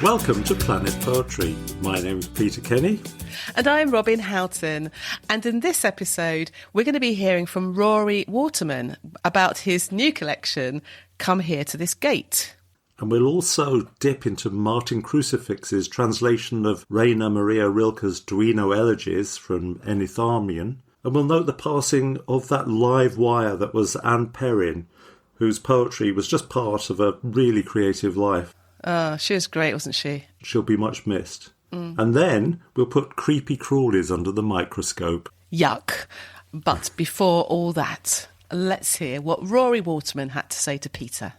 Welcome to Planet Poetry. My name is Peter Kenny. And I'm Robin Houghton. And in this episode, we're going to be hearing from Rory Waterman about his new collection, Come Here to This Gate. And we'll also dip into Martin Crucifix's translation of Rainer Maria Rilke's Duino Elegies from Enitharmion. And we'll note the passing of that live wire that was Anne Perrin, whose poetry was just part of a really creative life. She was great, wasn't she? She'll be much missed. And then we'll put creepy crawlies under the microscope. Yuck. But before all that, let's hear what Rory Waterman had to say to Peter.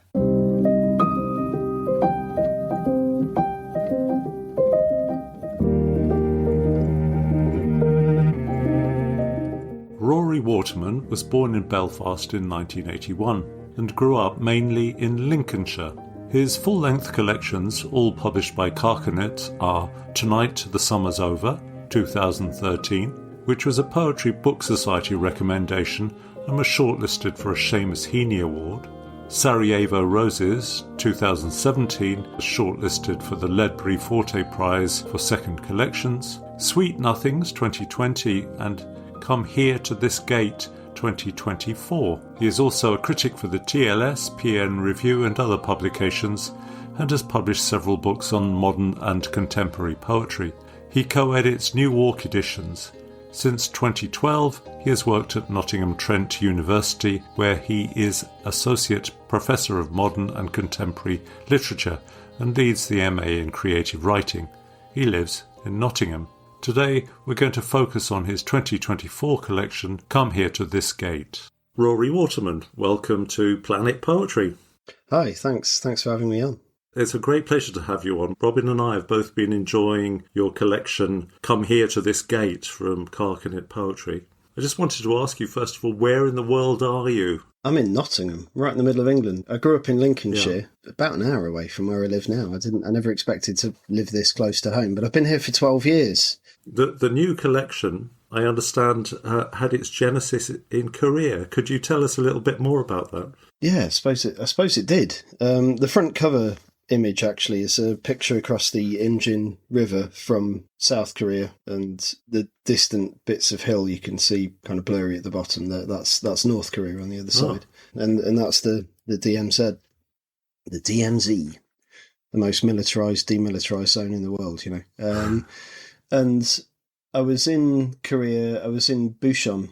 Rory Waterman was born in Belfast in 1981 and grew up mainly in Lincolnshire. His full-length collections, all published by Carcanet, are Tonight the Summer's Over, 2013, which was a Poetry Book Society recommendation and was shortlisted for a Seamus Heaney Award. Sarajevo Roses, 2017, was shortlisted for the Ledbury Forte Prize for Second Collections. Sweet Nothings, 2020, and Come Here to This Gate, 2024. He is also a critic for the TLS, PN Review and other publications, and has published several books on modern and contemporary poetry. He co-edits New Walk editions. Since 2012, he has worked at Nottingham Trent University, where he is Associate Professor of Modern and Contemporary Literature and leads the MA in Creative Writing. He lives in Nottingham. Today, we're going to focus on his 2024 collection, Come Here to This Gate. Rory Waterman, welcome to Planet Poetry. Hi, thanks for having me on. It's a great pleasure to have you on. Robin and I have both been enjoying your collection, Come Here to This Gate, from Carcanet Poetry. I just wanted to ask you, first of all, where in the world are you? I'm in Nottingham, right in the middle of England. I grew up in Lincolnshire, about an hour away from where I live now. I never expected to live this close to home, but I've been here for 12 years. The new collection, I understand, had its genesis in Korea. Could you tell us a little bit more about that? Yeah, I suppose it did. The front cover image actually is a picture across the Imjin River from South Korea, and the distant bits of hill you can see kind of blurry at the bottom. That's North Korea on the other side, and that's the DMZ, the DMZ, the most demilitarized zone in the world. And I was in Korea. I was in Busan,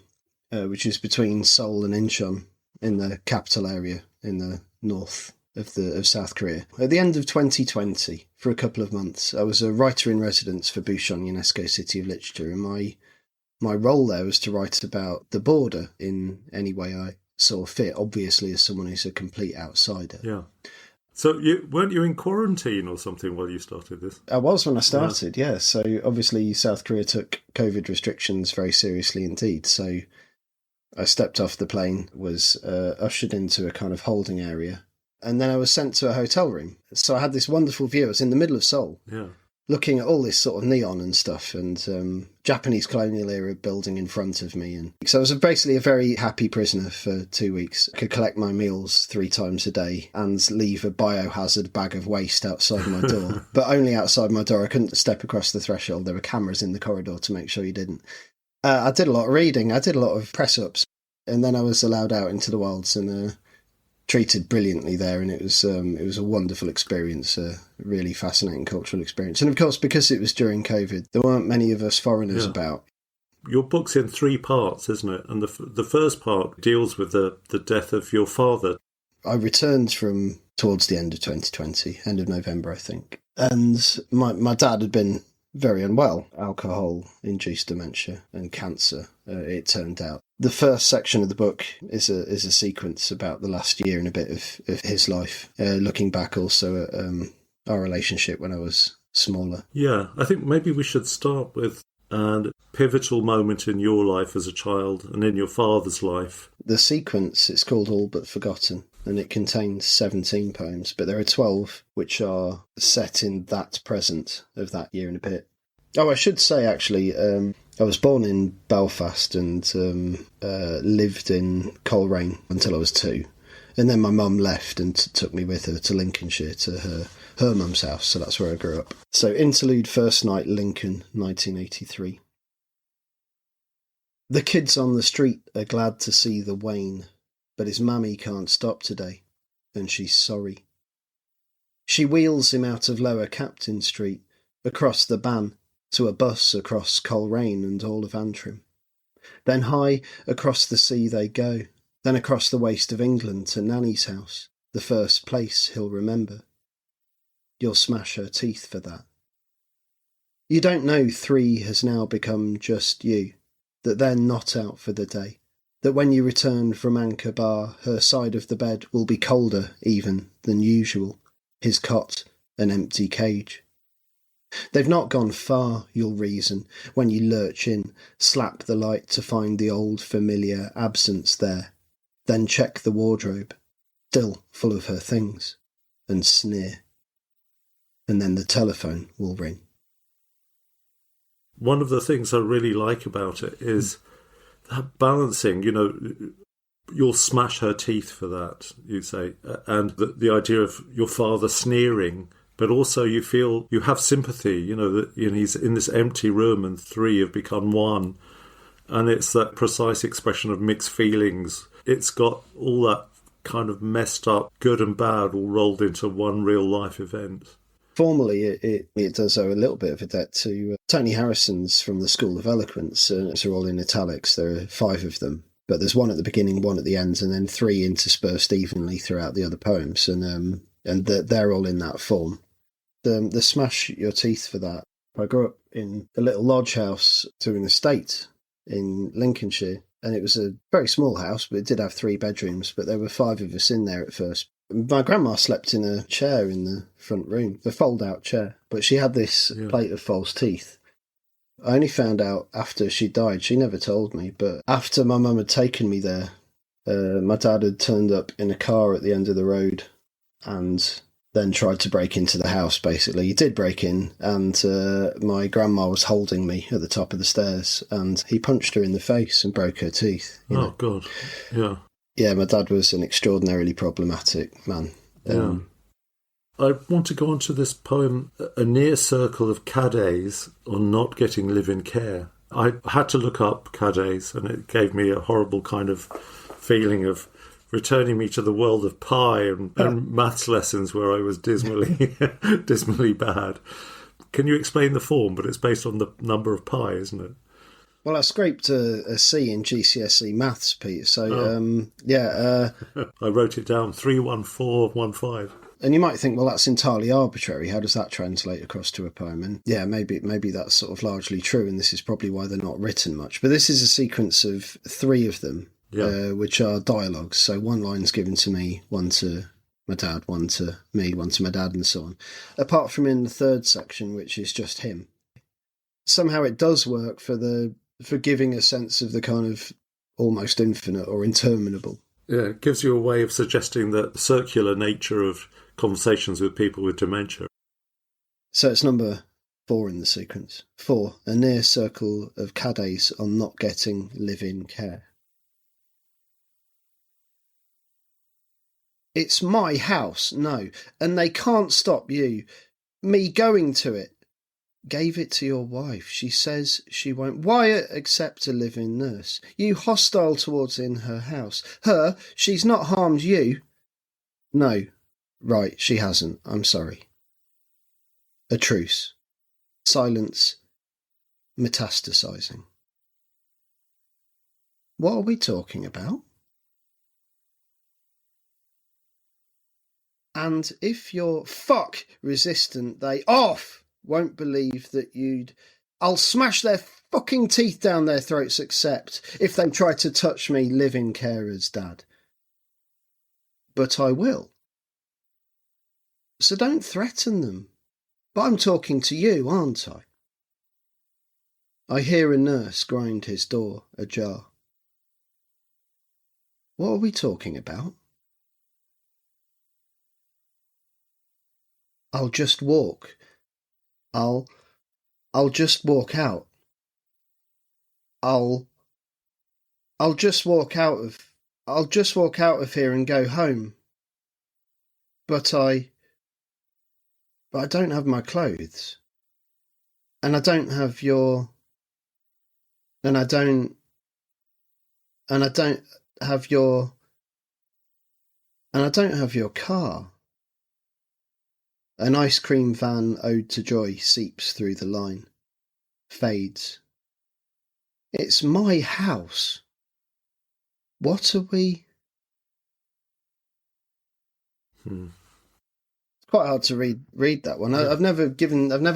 which is between Seoul and Incheon, in the capital area in the north of South Korea. At the end of 2020, for a couple of months, I was a writer in residence for Busan UNESCO City of Literature, and my role there was to write about the border in any way I saw fit, obviously as someone who's a complete outsider. Yeah. So weren't you in quarantine or something while you started this? I was when I started, yeah. So obviously South Korea took COVID restrictions very seriously indeed. So I stepped off the plane, was ushered into a kind of holding area, and then I was sent to a hotel room. So I had this wonderful view. I was in the middle of Seoul, looking at all this sort of neon and stuff, and Japanese colonial era building in front of me. And so I was basically a very happy prisoner for 2 weeks. I could collect my meals 3 times a day and leave a biohazard bag of waste outside my door, but only outside my door. I couldn't step across the threshold. There were cameras in the corridor to make sure you didn't. I did a lot of reading. I did a lot of press-ups, and then I was allowed out into the wilds and treated brilliantly there, and it was a wonderful experience, a really fascinating cultural experience. And of course, because it was during COVID, there weren't many of us foreigners about. Your book's in 3 parts, isn't it? And the first part deals with the death of your father. I returned from towards the end of 2020, end of November, I think. And my dad had been very unwell, alcohol-induced dementia and cancer, it turned out. The first section of the book is a sequence about the last year and a bit of his life, looking back also at our relationship when I was smaller. Yeah, I think maybe we should start with a pivotal moment in your life as a child and in your father's life. The sequence, it's called All But Forgotten, and it contains 17 poems, but there are 12 which are set in that present of that year and a bit. Oh, I should say, actually, I was born in Belfast and lived in Coleraine until I was 2. And then my mum left and took me with her to Lincolnshire to her her mum's house, so that's where I grew up. So interlude, first night, Lincoln, 1983. The kids on the street are glad to see the Wayne, but his mammy can't stop today, and she's sorry. She wheels him out of Lower Captain Street, across the Ban, to a bus across Coleraine and all of Antrim. Then high across the sea they go, then across the waste of England to Nanny's house, the first place he'll remember. You'll smash her teeth for that. You don't know 3 has now become just you, that they're not out for the day, that when you return from Anchor Bar, her side of the bed will be colder even than usual, his cot an empty cage. They've not gone far, you'll reason, when you lurch in, slap the light to find the old familiar absence there, then check the wardrobe, still full of her things, and sneer. And then the telephone will ring. One of the things I really like about it is that balancing, you'll smash her teeth for that, you say, and the idea of your father sneering, but also you feel you have sympathy, that he's in this empty room and 3 have become one. And it's that precise expression of mixed feelings. It's got all that kind of messed up, good and bad, all rolled into one real life event. Formally, it does owe a little bit of a debt to Tony Harrison's from the School of Eloquence. They're all in italics. There are 5 of them. But there's 1 at the beginning, 1 at the end, and then 3 interspersed evenly throughout the other poems. And they're all in that form. The smash your teeth for that. I grew up in a little lodge house to an estate in Lincolnshire, and it was a very small house, but it did have 3 bedrooms, but there were 5 of us in there at first. My grandma slept in a chair in the front room, a fold-out chair, but she had this plate of false teeth. I only found out after she died. She never told me, but after my mum had taken me there, my dad had turned up in a car at the end of the road and then tried to break into the house, basically. He did break in, and my grandma was holding me at the top of the stairs, and he punched her in the face and broke her teeth. Oh, God. Yeah. Yeah, my dad was an extraordinarily problematic man. Yeah. I want to go on to this poem, A Near Circle of Cadets on Not Getting Live-In Care. I had to look up cadets, and it gave me a horrible kind of feeling of returning me to the world of pie and maths lessons where I was dismally bad. Can you explain the form? But it's based on the number of pi, isn't it? Well, I scraped a C in GCSE maths, Pete. So, I wrote it down, 31415. And you might think, well, that's entirely arbitrary. How does that translate across to a poem? And yeah, maybe that's sort of largely true, and this is probably why they're not written much. But this is a sequence of 3 of them, which are dialogues. So 1 line's given to me, 1 to my dad, 1 to me, 1 to my dad, and so on. Apart from in the 3rd section, which is just him. Somehow it does work for giving a sense of the kind of almost infinite or interminable. Yeah, it gives you a way of suggesting the circular nature of conversations with people with dementia. So it's number 4 in the sequence. 4, a near circle of cadets on not getting live-in care. It's my house, no, and they can't stop you. Me going to it. Gave it to your wife. She says she won't. Why accept a live-in nurse? You hostile towards in her house. Her, she's not harmed you. No. Right, she hasn't. I'm sorry. A truce. Silence. Metastasizing. What are we talking about? And if you're resistant, they won't believe that you'd... I'll smash their fucking teeth down their throats, except if they try to touch me live-in carers, Dad. But I will. So don't threaten them. But I'm talking to you, aren't I? I hear a nurse grind his door ajar. What are we talking about? I'll just walk. I'll just walk out. I'll just walk out of here and go home. But but I don't have my clothes. And I don't have your... And I don't have your... And I don't have your car. An ice cream van ode to joy seeps through the line. Fades. It's my house. What are we... It's quite hard to read that one. Yeah. I've never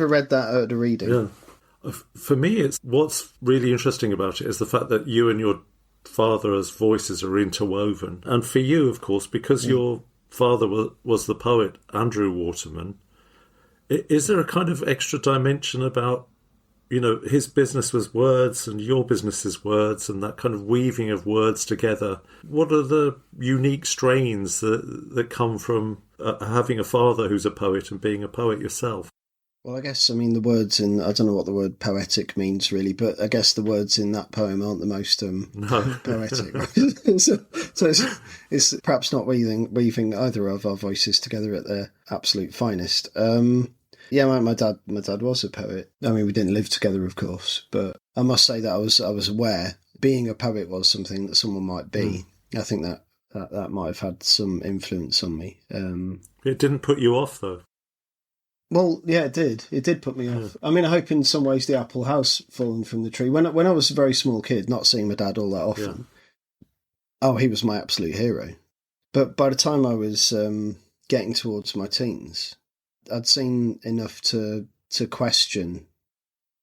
read that at a reading. Yeah. For me, what's really interesting about it is the fact that you and your father's voices are interwoven. And for you, of course, because your father was the poet Andrew Waterman, is there a kind of extra dimension about, his business was words and your business is words, and that kind of weaving of words together? What are the unique strains that come from having a father who's a poet and being a poet yourself? Well, I guess, the words in... I don't know what the word poetic means, really, but I guess the words in that poem aren't the most poetic. Right? so it's perhaps not weaving either of our voices together at their absolute finest. Yeah, my dad was a poet. We didn't live together, of course, but I must say that I was aware being a poet was something that someone might be. I think that might have had some influence on me. It didn't put you off, though. Well, yeah, it did. It did put me off. I hope in some ways the apple has fallen from the tree. When I was a very small kid, not seeing my dad all that often, he was my absolute hero. But by the time I was getting towards my teens, I'd seen enough to question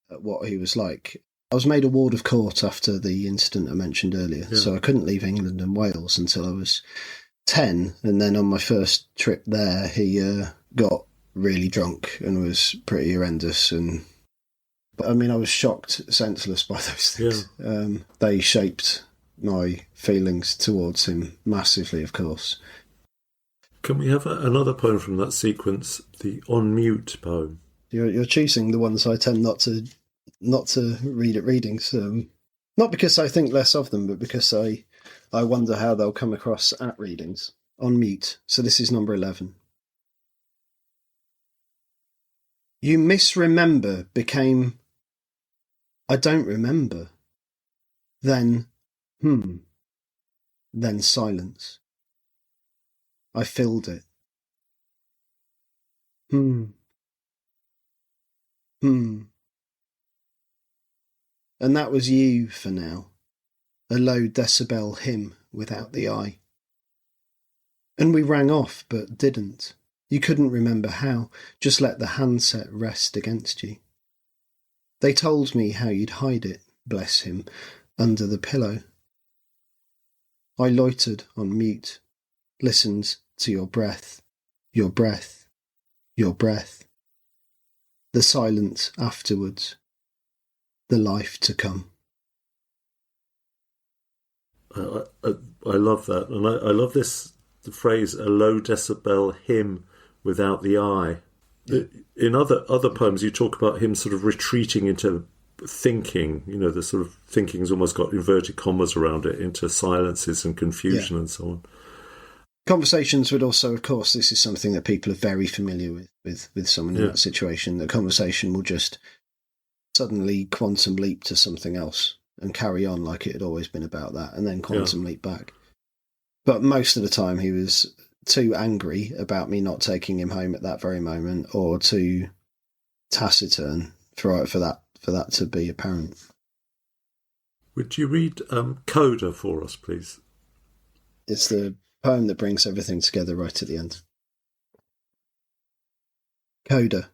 what he was like. I was made a ward of court after the incident I mentioned earlier, so I couldn't leave England and Wales until I was 10. And then on my first trip there, he got really drunk and was pretty horrendous. But I was shocked senseless by those things. They shaped my feelings towards him massively, of course. Can we have another poem from that sequence, the On Mute poem? You're choosing the ones I tend not to read at readings, not because I think less of them, but because I wonder how they'll come across at readings. On Mute. So this is number 11. You misremember became I don't remember. Then then silence. I filled it. And that was you for now, a low decibel hymn without the I. And we rang off, but didn't. You couldn't remember how, just let the handset rest against you. They told me how you'd hide it, bless him, under the pillow. I loitered on mute, listened to your breath, your breath, your breath. The silence afterwards, the life to come. I love that. And I love the phrase, a low decibel hymn without the I. In other poems, you talk about him sort of retreating into thinking, the sort of thinking's almost got inverted commas around it, into silences and confusion and so on. Conversations would also, of course, this is something that people are very familiar with someone in that situation. The conversation will just suddenly quantum leap to something else and carry on like it had always been about that, and then quantum leap back. But most of the time he was too angry about me not taking him home at that very moment, or too taciturn for that to be apparent. Would you read Coda for us, please? It's the poem that brings everything together right at the end. Coda.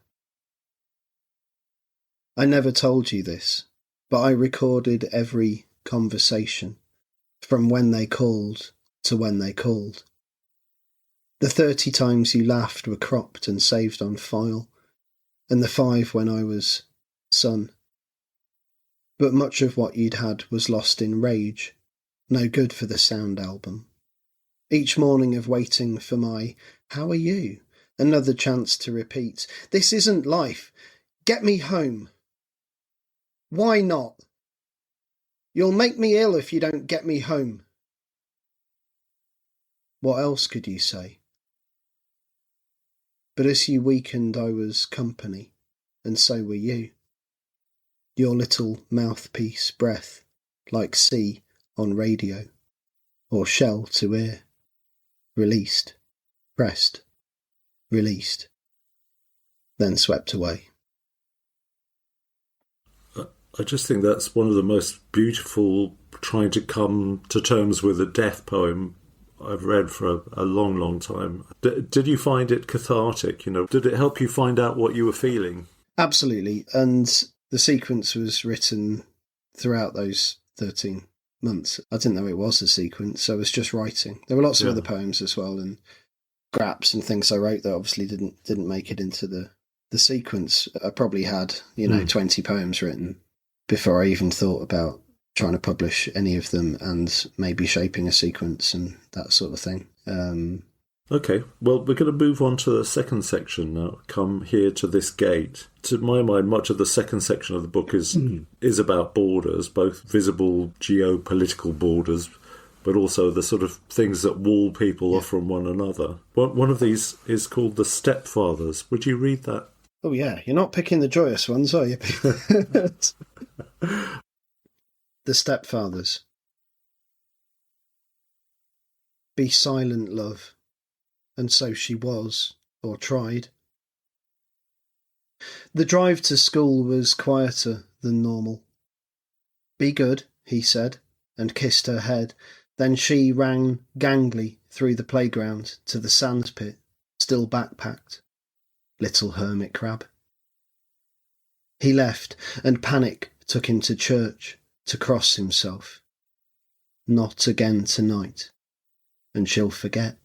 I never told you this, but I recorded every conversation, from when they called to when they called. The 30 times you laughed were cropped and saved on file, and the 5 when I was son. But much of what you'd had was lost in rage, no good for the sound album. Each morning of waiting for my, how are you? Another chance to repeat, this isn't life, get me home. Why not? You'll make me ill if you don't get me home. What else could you say? But as you weakened, I was company, and so were you. Your little mouthpiece breath, like sea on radio, or shell to ear. Released, pressed, released, then swept away. I just think that's one of the most beautiful trying to come to terms with a death poem I've read for a long, long time. Did you find it cathartic? Did it help you find out what you were feeling? Absolutely. And the sequence was written throughout those 13 months. I didn't know it was a sequence. I was just writing. There were lots of other poems as well, and scraps and things I wrote that obviously didn't make it into the sequence. I probably had 20 poems written before I even thought about trying to publish any of them and maybe shaping a sequence and that sort of thing. Okay, well, we're going to move on to the second section now. Come here to this gate. To my mind, much of the second section of the book is about borders, both visible geopolitical borders, but also the sort of things that wall people off from one another. One of these is called The Stepfathers. Would you read that? Oh, yeah. You're not picking the joyous ones, are you? The Stepfathers. Be silent, love. And so she was, or tried. The drive to school was quieter than normal. Be good, he said, and kissed her head. Then she ran gangly through the playground to the sandpit, still backpacked. Little hermit crab. He left, and panic took him to church to cross himself. Not again tonight, and she'll forget.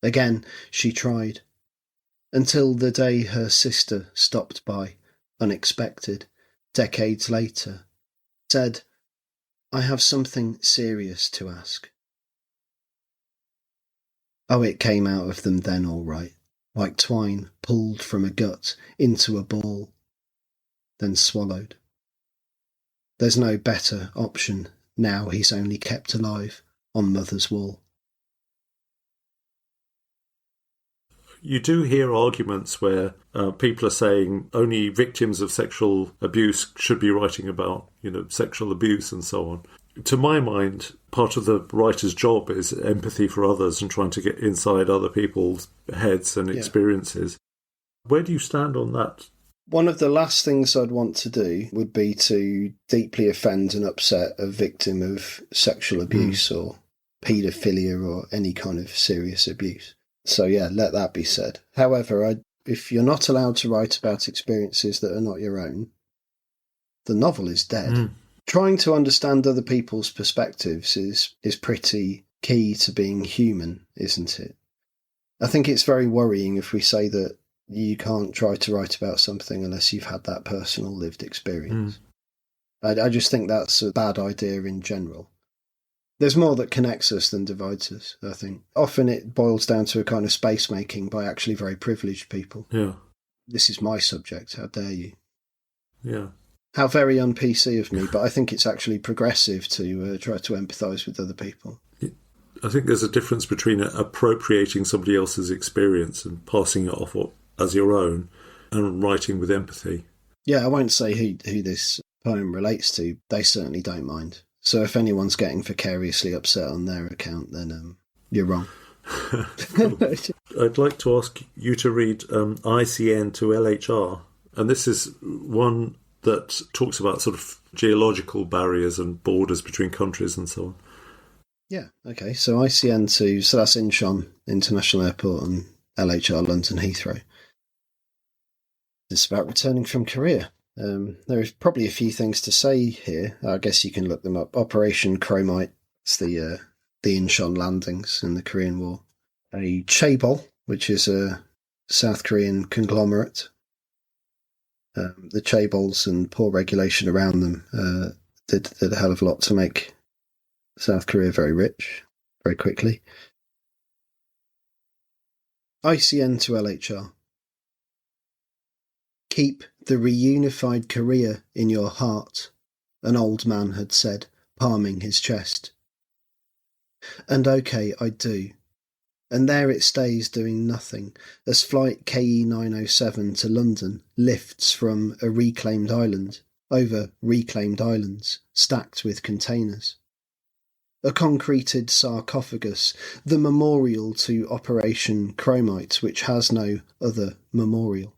Again she tried, until the day her sister stopped by, unexpected, decades later, said, I have something serious to ask. Oh, it came out of them then all right, like twine pulled from a gut into a ball, then swallowed. There's no better option now he's only kept alive on Mother's wall. You do hear arguments where people are saying only victims of sexual abuse should be writing about, sexual abuse and so on. To my mind, part of the writer's job is empathy for others and trying to get inside other people's heads and experiences. Where do you stand on that? One of the last things I'd want to do would be to deeply offend and upset a victim of sexual abuse or paedophilia or any kind of serious abuse. So yeah, let that be said. However, if you're not allowed to write about experiences that are not your own, the novel is dead. Trying to understand other people's perspectives is pretty key to being human, isn't it? I think it's very worrying if we say that you can't try to write about something unless you've had that personal lived experience. I just think that's a bad idea in general. There's more that connects us than divides us, I think. Often it boils down to a kind of space making by actually very privileged people. Yeah. This is my subject, how dare you? Yeah. How very un-PC of me, but I think it's actually progressive to try to empathise with other people. I think there's a difference between appropriating somebody else's experience and passing it off as your own and writing with empathy. Yeah, I won't say who this poem relates to. They certainly don't mind. So if anyone's getting vicariously upset on their account, then you're wrong. I'd like to ask you to read ICN to LHR. And this is one that talks about sort of geological barriers and borders between countries and so on. Yeah, okay. So ICN to, so that's Incheon International Airport and LHR London Heathrow. It's about returning from Korea. There is probably a few things to say here. I guess you can look them up. Operation Chromite, it's the Incheon landings in the Korean War. A chaebol, which is a South Korean conglomerate. The chaebols and poor regulation around them did a hell of a lot to make South Korea very rich, very quickly. ICN to LHR. Keep the reunified Korea in your heart, an old man had said, palming his chest. And okay, I do. And there it stays doing nothing, as flight KE 907 to London lifts from a reclaimed island over reclaimed islands, stacked with containers. A concreted sarcophagus, the memorial to Operation Chromite, which has no other memorial.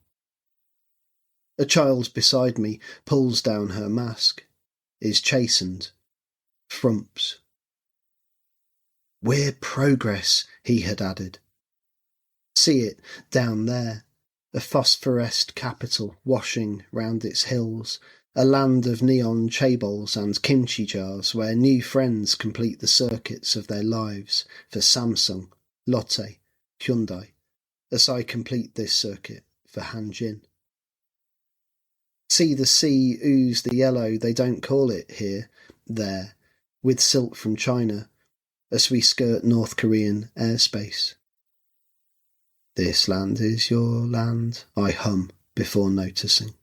A child beside me pulls down her mask, is chastened, frumps. "We're progress," he had added. See it down there, a phosphoresced capital washing round its hills, a land of neon chaebols and kimchi jars where new friends complete the circuits of their lives for Samsung, Lotte, Hyundai, as I complete this circuit for Hanjin. See the sea ooze the yellow they don't call it here, there, with silt from China, as we skirt North Korean airspace. This land is your land, I hum before noticing.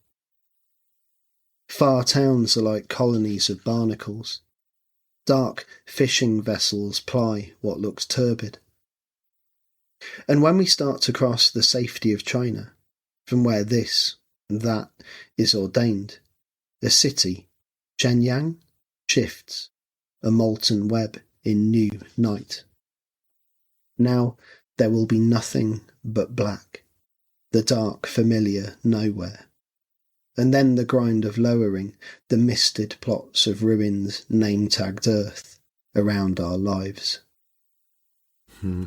Far towns are like colonies of barnacles. Dark fishing vessels ply what looks turbid. And when we start to cross the safety of China, from where this and that is ordained, the city, Shenyang, shifts, a molten web in new night. Now there will be nothing but black, the dark familiar nowhere. And then the grind of lowering, the misted plots of ruined, name-tagged earth around our lives. I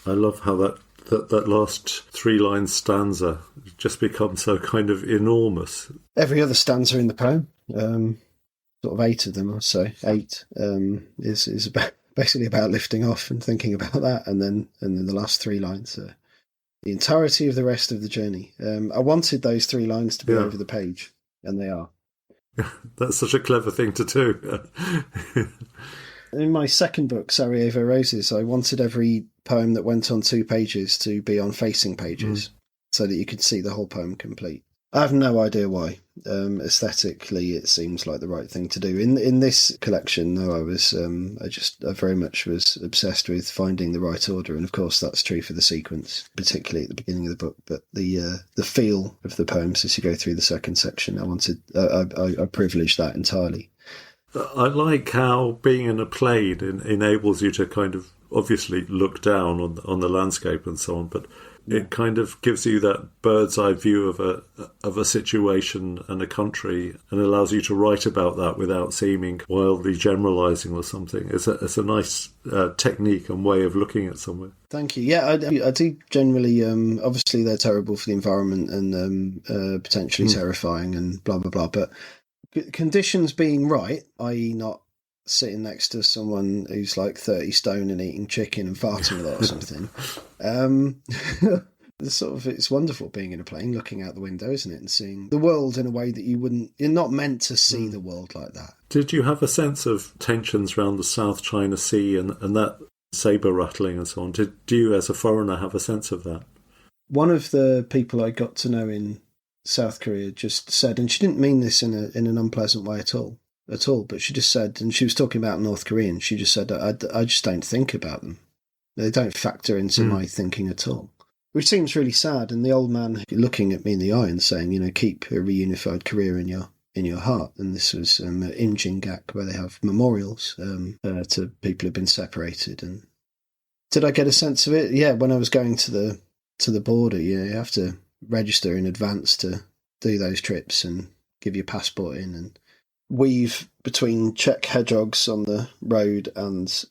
love how that last three-line stanza just becomes so kind of enormous. Every other stanza in the poem, sort of 8 of them or so, 8, is about, basically about lifting off and thinking about that, and then the last 3 lines are the entirety of the rest of the journey. I wanted those 3 lines to be over the page, and they are. That's such a clever thing to do. In my second book, Sarajevo Roses, I wanted every poem that went on 2 pages to be on facing pages, so that you could see the whole poem complete. I have no idea why. Aesthetically, it seems like the right thing to do. In this collection, though, I very much was obsessed with finding the right order, and of course that's true for the sequence, particularly at the beginning of the book. But the feel of the poems as you go through the second section, I privileged that entirely. I like how being in a plane enables you to kind of obviously look down on the landscape and so on, but it kind of gives you that bird's eye view of a situation and a country, and allows you to write about that without seeming wildly generalising or something. It's a nice technique and way of looking at somewhere. Thank you. Yeah, I do generally. Obviously, they're terrible for the environment and potentially terrifying and blah blah blah. But conditions being right, i.e., not sitting next to someone who's like 30 stone and eating chicken and farting a lot or something. It's wonderful being in a plane, looking out the window, isn't it? And seeing the world in a way that you're not meant to see the world like that. Did you have a sense of tensions around the South China Sea and that sabre rattling and so on? Do you, as a foreigner, have a sense of that? One of the people I got to know in South Korea just said, and she didn't mean this in an unpleasant way at all, but she just said, and she was talking about North Koreans, she just said, I just don't think about them. They don't factor into my thinking at all. Which seems really sad, and the old man looking at me in the eye and saying, keep a reunified Korea in your heart. And this was Im Jingak, where they have memorials to people who've been separated. And did I get a sense of it? Yeah, when I was going to the border, you have to register in advance to do those trips and give your passport in and weave between Czech hedgehogs on the road and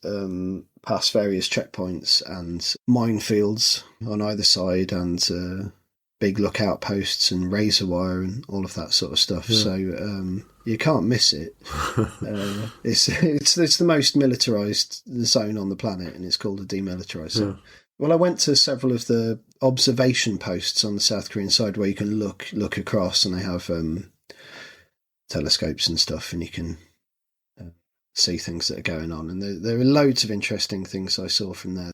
pass various checkpoints and minefields on either side and big lookout posts and razor wire and all of that sort of stuff. Yeah. So you can't miss it. It's the most militarised zone on the planet, and it's called a demilitarised zone. Yeah. Well, I went to several of the observation posts on the South Korean side where you can look across, and they have telescopes and stuff, and you can see things that are going on. And there are loads of interesting things I saw from there.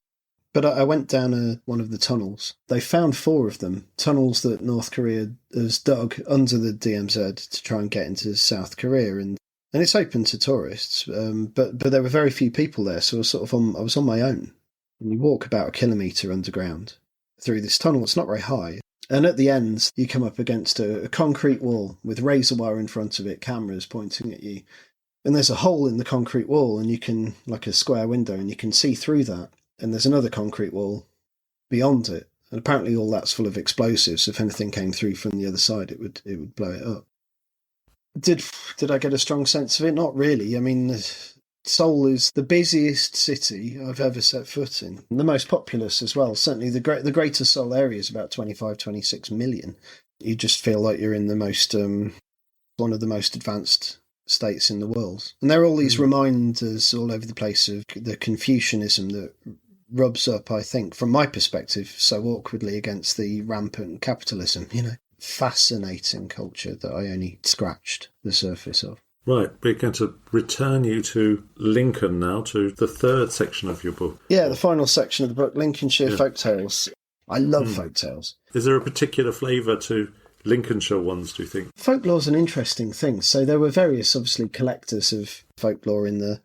But I went down one of the tunnels. They found 4 of them, tunnels that North Korea has dug under the DMZ to try and get into South Korea. And it's open to tourists, but there were very few people there, so I was on my own. And you walk about a kilometre underground through this tunnel. It's not very high. And at the end, you come up against a concrete wall with razor wire in front of it, cameras pointing at you. And there's a hole in the concrete wall, and you can, like a square window, and you can see through that. And there's another concrete wall beyond it. And apparently all that's full of explosives. If anything came through from the other side, it would blow it up. Did I get a strong sense of it? Not really. I mean, Seoul is the busiest city I've ever set foot in. The most populous as well. Certainly the greater Seoul area is about 25, 26 million. You just feel like you're in the most one of the most advanced states in the world. And there are all these reminders all over the place of the Confucianism that rubs up, I think, from my perspective, so awkwardly against the rampant capitalism, Fascinating culture that I only scratched the surface of. Right, we're going to return you to Lincoln now, to the third section of your book. Yeah, the final section of the book, Lincolnshire Folktales. I love folktales. Is there a particular flavour to Lincolnshire ones, do you think? Folklore's an interesting thing. So there were various, obviously, collectors of folklore in the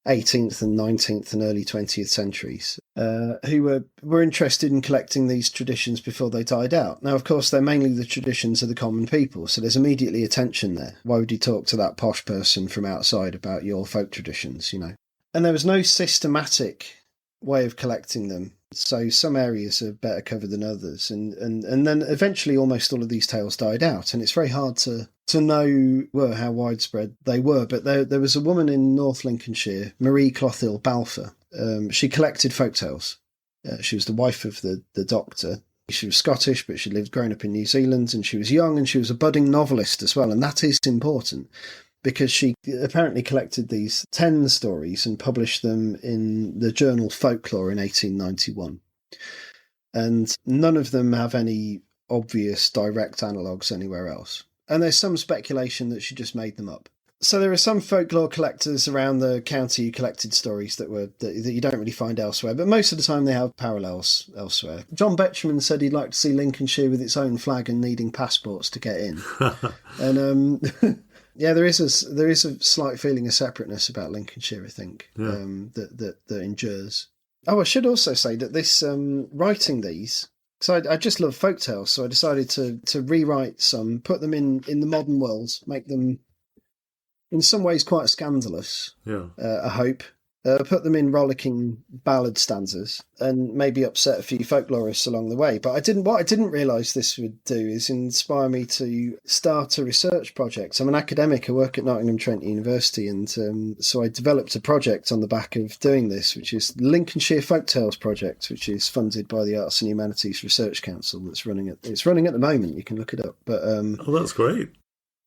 18th and 19th and early 20th centuries who were interested in collecting these traditions before they died out. Now, of course, they're mainly the traditions of the common people, so there's immediately a tension there. Why would you talk to that posh person from outside about your folk traditions, And there was no systematic way of collecting them. So some areas are better covered than others. And then eventually almost all of these tales died out. And it's very hard to know how widespread they were. But there was a woman in North Lincolnshire, Marie Clothill Balfour. She collected folk tales. She was the wife of the doctor. She was Scottish, but she'd grown up in New Zealand, and she was young, and she was a budding novelist as well. And that is important, because she apparently collected these 10 stories and published them in the journal Folklore in 1891. And none of them have any obvious direct analogues anywhere else. And there's some speculation that she just made them up. So there are some folklore collectors around the county who collected stories that you don't really find elsewhere, but most of the time they have parallels elsewhere. John Betjeman said he'd like to see Lincolnshire with its own flag and needing passports to get in. And yeah, there is a slight feeling of separateness about Lincolnshire, I think, that endures. Oh, I should also say that this writing these, because I just love folktales, so I decided to rewrite some, put them in the modern world, make them in some ways quite scandalous. Yeah, I hope. Put them in rollicking ballad stanzas and maybe upset a few folklorists along the way. But what I didn't realise this would do is inspire me to start a research project. I'm an academic. I work at Nottingham Trent University, and so I developed a project on the back of doing this, which is the Lincolnshire Folktales Project, which is funded by the Arts and Humanities Research Council. It's running at the moment. You can look it up. But oh, that's great.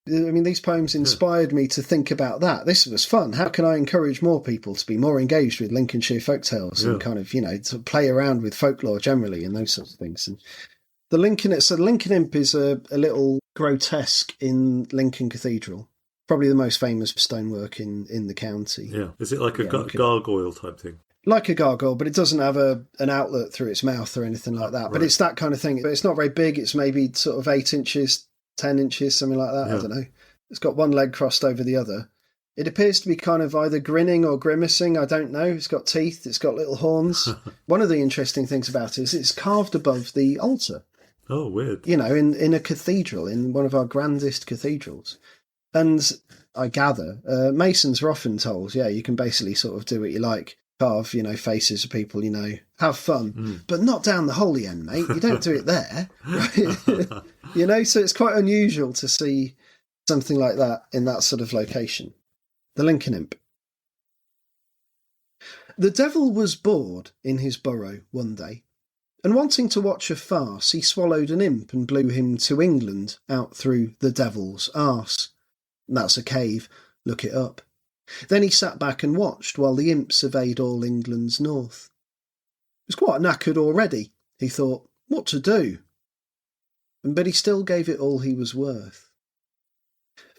I mean, these poems inspired me to think about that. This was fun. How can I encourage more people to be more engaged with Lincolnshire folktales and kind of, to play around with folklore generally and those sorts of things? And the Lincoln Imp is a little grotesque in Lincoln Cathedral, probably the most famous stonework in the county. Yeah, is it like a gargoyle type thing? Like a gargoyle, but it doesn't have an outlet through its mouth or anything like that. Right. But it's that kind of thing. But it's not very big. It's maybe sort of 8 inches. 10 inches, something like that. Yeah. I don't know. It's got one leg crossed over the other. It appears to be kind of either grinning or grimacing. I don't know. It's got teeth. It's got little horns. One of the interesting things about it is it's carved above the altar. Oh, weird. In a cathedral, in one of our grandest cathedrals. And I gather, masons are often told, you can basically sort of do what you like. Carve, faces of people, have fun, but not down the holy end, mate. You don't do it there, right? So it's quite unusual to see something like that in that sort of location. The Lincoln Imp. The devil was bored in his burrow one day, and wanting to watch a farce, he swallowed an imp and blew him to England out through the devil's arse. That's a cave, look it up. Then he sat back and watched while the imp surveyed all England's north. He was quite knackered already, he thought, what to do? But he still gave it all he was worth.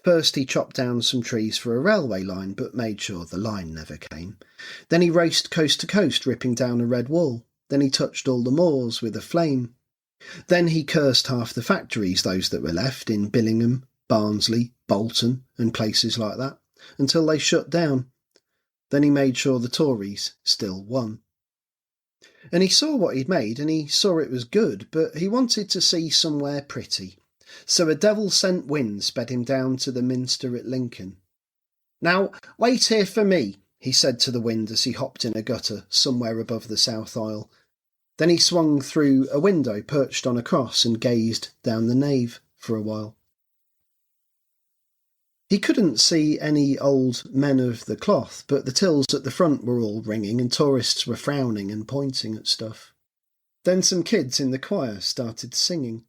First he chopped down some trees for a railway line, but made sure the line never came. Then he raced coast to coast, ripping down a red wall. Then he touched all the moors with a flame. Then he cursed half the factories, those that were left, in Billingham, Barnsley, Bolton, and places like that, until they shut down. Then he made sure the Tories still won. And he saw what he'd made, and he saw it was good, but he wanted to see somewhere pretty. So a devil-sent wind sped him down to the minster at Lincoln. "Now, wait here for me," he said to the wind as he hopped in a gutter somewhere above the south aisle. Then he swung through a window perched on a cross and gazed down the nave for a while. He couldn't see any old men of the cloth, but the tills at the front were all ringing and tourists were frowning and pointing at stuff. Then some kids in the choir started singing.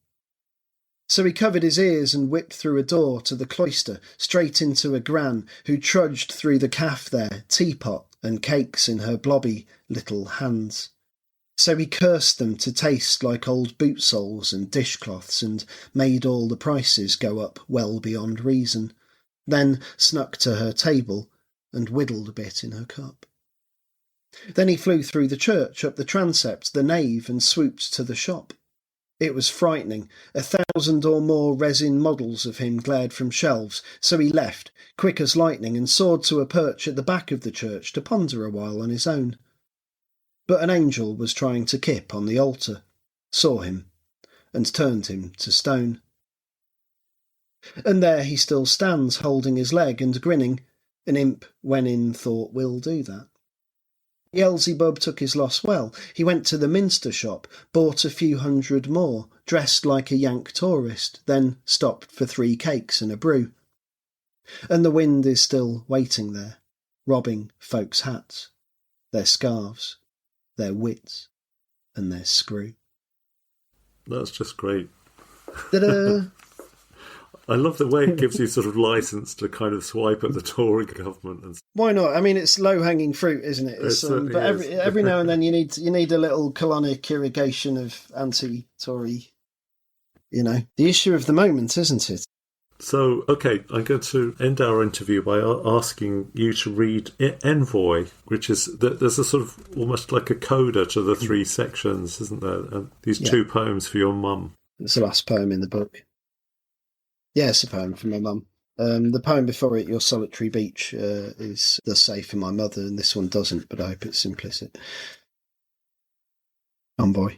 So he covered his ears and whipped through a door to the cloister, straight into a gran who trudged through the caff there, teapot and cakes in her blobby little hands. So he cursed them to taste like old boot soles and dishcloths and made all the prices go up well beyond reason, then snuck to her table and whittled a bit in her cup. Then he flew through the church, up the transept, the nave, and swooped to the shop. It was frightening. 1,000 or more resin models of him glared from shelves, so he left, quick as lightning, and soared to a perch at the back of the church to ponder a while on his own. But an angel was trying to kip on the altar, saw him, and turned him to stone. And there he still stands, holding his leg and grinning. An imp, when in thought, will do that. Beelzebub took his loss well. He went to the Minster shop, bought a few hundred more, dressed like a Yank tourist, then stopped for 3 cakes and a brew. And the wind is still waiting there, robbing folks' hats, their scarves, their wits, and their screw. That's just great. Ta-da! I love the way it gives you sort of license to kind of swipe at the Tory government. And Why not? I mean, it's low-hanging fruit, isn't it? It certainly but is. every now and then you need a little colonic irrigation of anti-Tory, the issue of the moment, isn't it? So, okay, I'm going to end our interview by asking you to read Envoy, which is, there's a sort of almost like a coda to the 3 sections, isn't there? And these 2 poems for your mum. It's the last poem in the book. Yeah, it's a poem from my mum. The poem before it, Your Solitary Beach, does say for my mother, and this one doesn't, but I hope it's implicit. Envoy.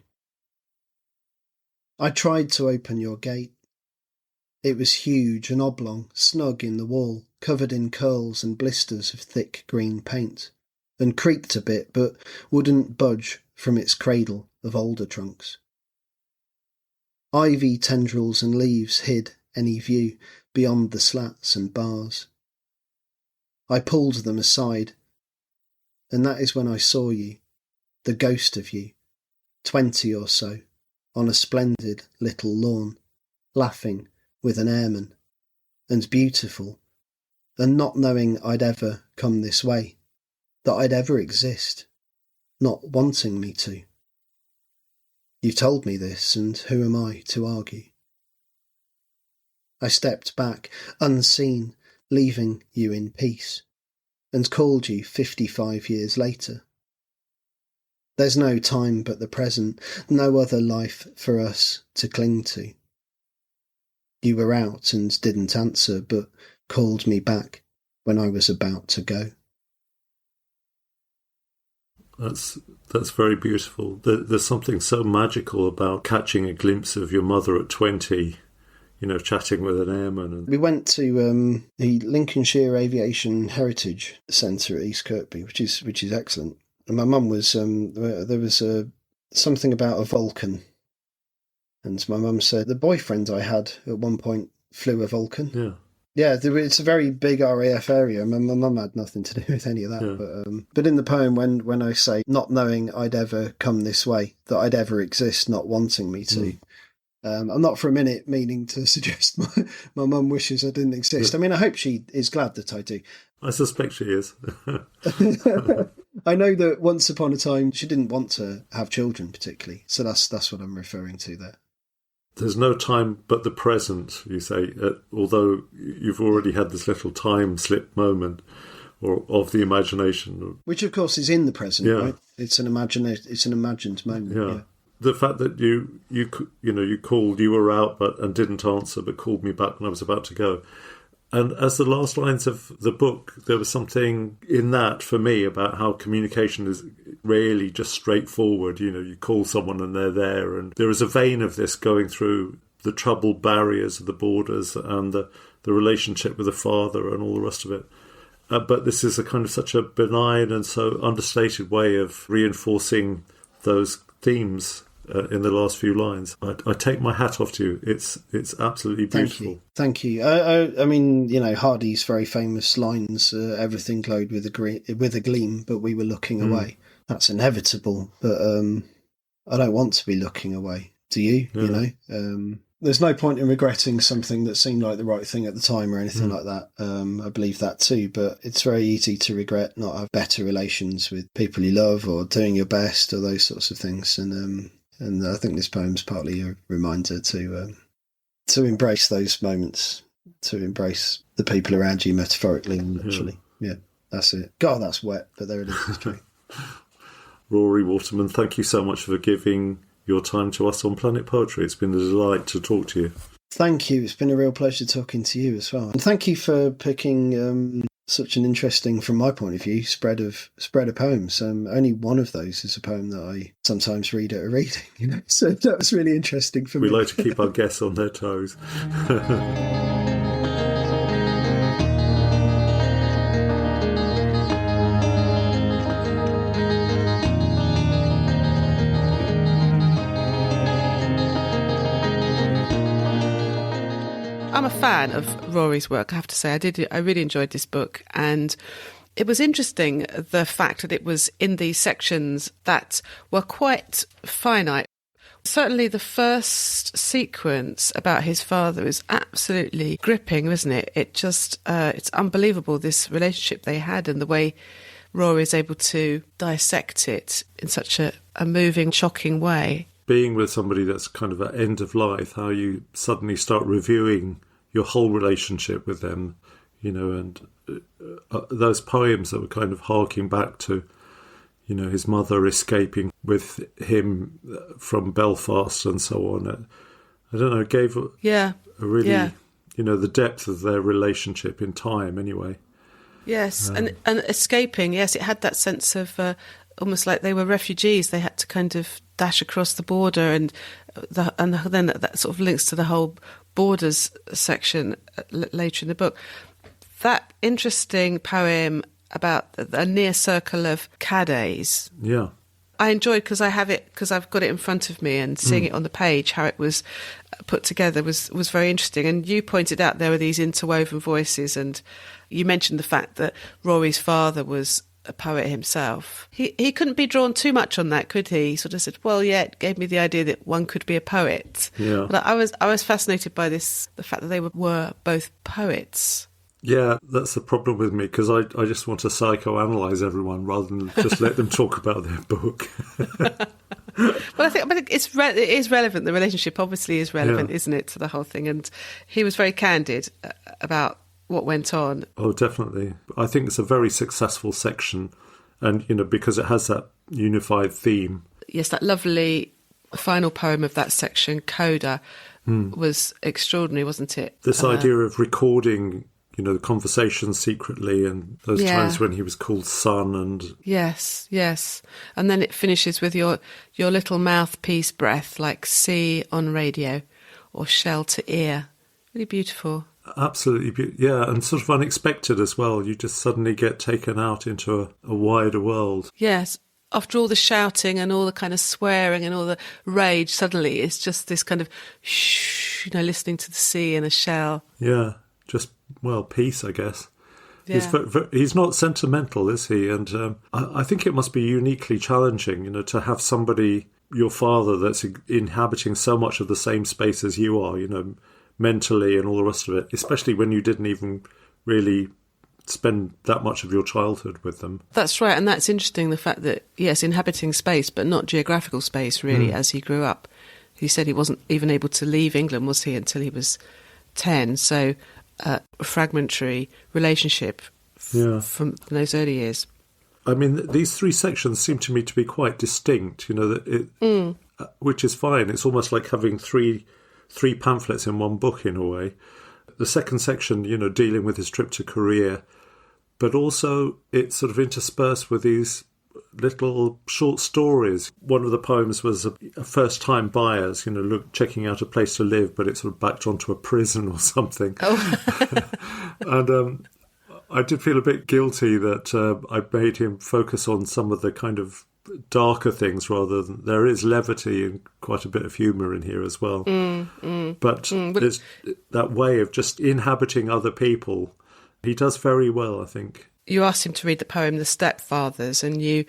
I tried to open your gate. It was huge and oblong, snug in the wall, covered in curls and blisters of thick green paint, and creaked a bit, but wouldn't budge from its cradle of alder trunks. Ivy tendrils and leaves hid any view beyond the slats and bars. I pulled them aside, and that is when I saw you, the ghost of you, 20 or so, on a splendid little lawn, laughing with an airman, and beautiful, and not knowing I'd ever come this way, that I'd ever exist, not wanting me to. You've told me this, and who am I to argue? I stepped back, unseen, leaving you in peace, and called you 55 years later. There's no time but the present, no other life for us to cling to. You were out and didn't answer, but called me back when I was about to go. That's very beautiful. There's something so magical about catching a glimpse of your mother at 20, chatting with an airman. We went to the Lincolnshire Aviation Heritage Centre at East Kirkby, which is excellent. And my mum was there was something about a Vulcan, and my mum said the boyfriend I had at one point flew a Vulcan. Yeah, it's a very big RAF area. My mum had nothing to do with any of that. Yeah. But in the poem, when I say not knowing I'd ever come this way, that I'd ever exist, not wanting me to. I'm not for a minute meaning to suggest my mum wishes I didn't exist. I mean, I hope she is glad that I do. I suspect she is. I know that once upon a time she didn't want to have children particularly, so that's what I'm referring to there. There's no time but the present, you say, although you've already had this little time slip moment or of the imagination. Which, of course, is in the present, right? It's an imagined moment. Yeah. The fact that you called, you were out and didn't answer, but called me back when I was about to go. And as the last lines of the book, there was something in that for me about how communication really just straightforward. You call someone and they're there. And there is a vein of this going through the troubled barriers of the borders and the relationship with the father and all the rest of it. But this is a kind of such a benign and so understated way of reinforcing those themes in the last few lines. I take my hat off to you. It's absolutely beautiful. Thank you. I mean, Hardy's very famous lines, everything glowed with a gleam, but we were looking away. That's inevitable, but I don't want to be looking away. Do you? Yeah. There's no point in regretting something that seemed like the right thing at the time or anything like that. I believe that too, but it's very easy to regret not having better relations with people you love or doing your best or those sorts of things. And I think this poem's partly a reminder to embrace those moments, to embrace the people around you metaphorically and literally. Yeah, that's it. God, that's wet, but there it is. It's true. Rory Waterman, thank you so much for giving your time to us on Planet Poetry. It's been a delight to talk to you. Thank you. It's been a real pleasure talking to you as well. And thank you for picking such an interesting, from my point of view, spread of poems. Only one of those is a poem that I sometimes read at a reading, So that was really interesting for me. We like to keep our guests on their toes. I'm a fan of Rory's work, I have to say. I really enjoyed this book, and it was interesting, the fact that it was in these sections that were quite finite. Certainly the first sequence about his father is absolutely gripping, isn't it? It's unbelievable, this relationship they had, and the way Rory is able to dissect it in such a moving, shocking way. Being with somebody that's kind of at end of life, how you suddenly start reviewing your whole relationship with them, and those poems that were kind of harking back to, his mother escaping with him from Belfast and so on. I don't know, it gave a really, the depth of their relationship in time anyway. Yes, and escaping, yes, it had that sense of almost like they were refugees. They had to kind of dash across the border, and then that sort of links to the whole borders section later in the book. That interesting poem about a near circle of cadets. Yeah. I enjoyed because I've got it in front of me, and seeing it on the page, how it was put together was very interesting. And you pointed out there were these interwoven voices, and you mentioned the fact that Rory's father was a poet himself. He couldn't be drawn too much on that, could he? He sort of said, well, yeah, it gave me the idea that one could be a poet. Yeah. But I was fascinated by the fact that they were both poets. Yeah, that's the problem with me, because I just want to psychoanalyse everyone rather than just let them talk about their book. Well, I think it is relevant. The relationship obviously is relevant, isn't it, to the whole thing? And he was very candid about what went on. Oh, definitely. I think it's a very successful section, and, because it has that unified theme. Yes, that lovely final poem of that section, Coda, was extraordinary, wasn't it? This idea of recording, the conversations secretly, and those times when he was called son, and... Yes. And then it finishes with your little mouthpiece breath, like sea on radio or shell to ear. Really beautiful. Absolutely, and sort of unexpected as well. You just suddenly get taken out into a wider world. Yes, after all the shouting and all the kind of swearing and all the rage, suddenly it's just this kind of shh, listening to the sea in a shell. Yeah, just, peace, I guess. Yeah. He's not sentimental, is he? And I think it must be uniquely challenging, to have somebody, your father, that's inhabiting so much of the same space as you are, mentally and all the rest of it, especially when you didn't even really spend that much of your childhood with them. That's right, and that's interesting, the fact that, yes, inhabiting space, but not geographical space, really, as he grew up. He said he wasn't even able to leave England, was he, until he was 10, so a fragmentary relationship from those early years. I mean, these three sections seem to me to be quite distinct, which is fine. It's almost like having three pamphlets in one book, in a way. The second section, dealing with his trip to Korea, but also it's sort of interspersed with these little short stories. One of the poems was a first-time buyers, checking out a place to live, but it's sort of backed onto a prison or something. Oh. And I did feel a bit guilty that I made him focus on some of the kind of darker things rather than... There is levity and quite a bit of humour in here as well. But there's that way of just inhabiting other people. He does very well, I think. You asked him to read the poem The Stepfathers, and you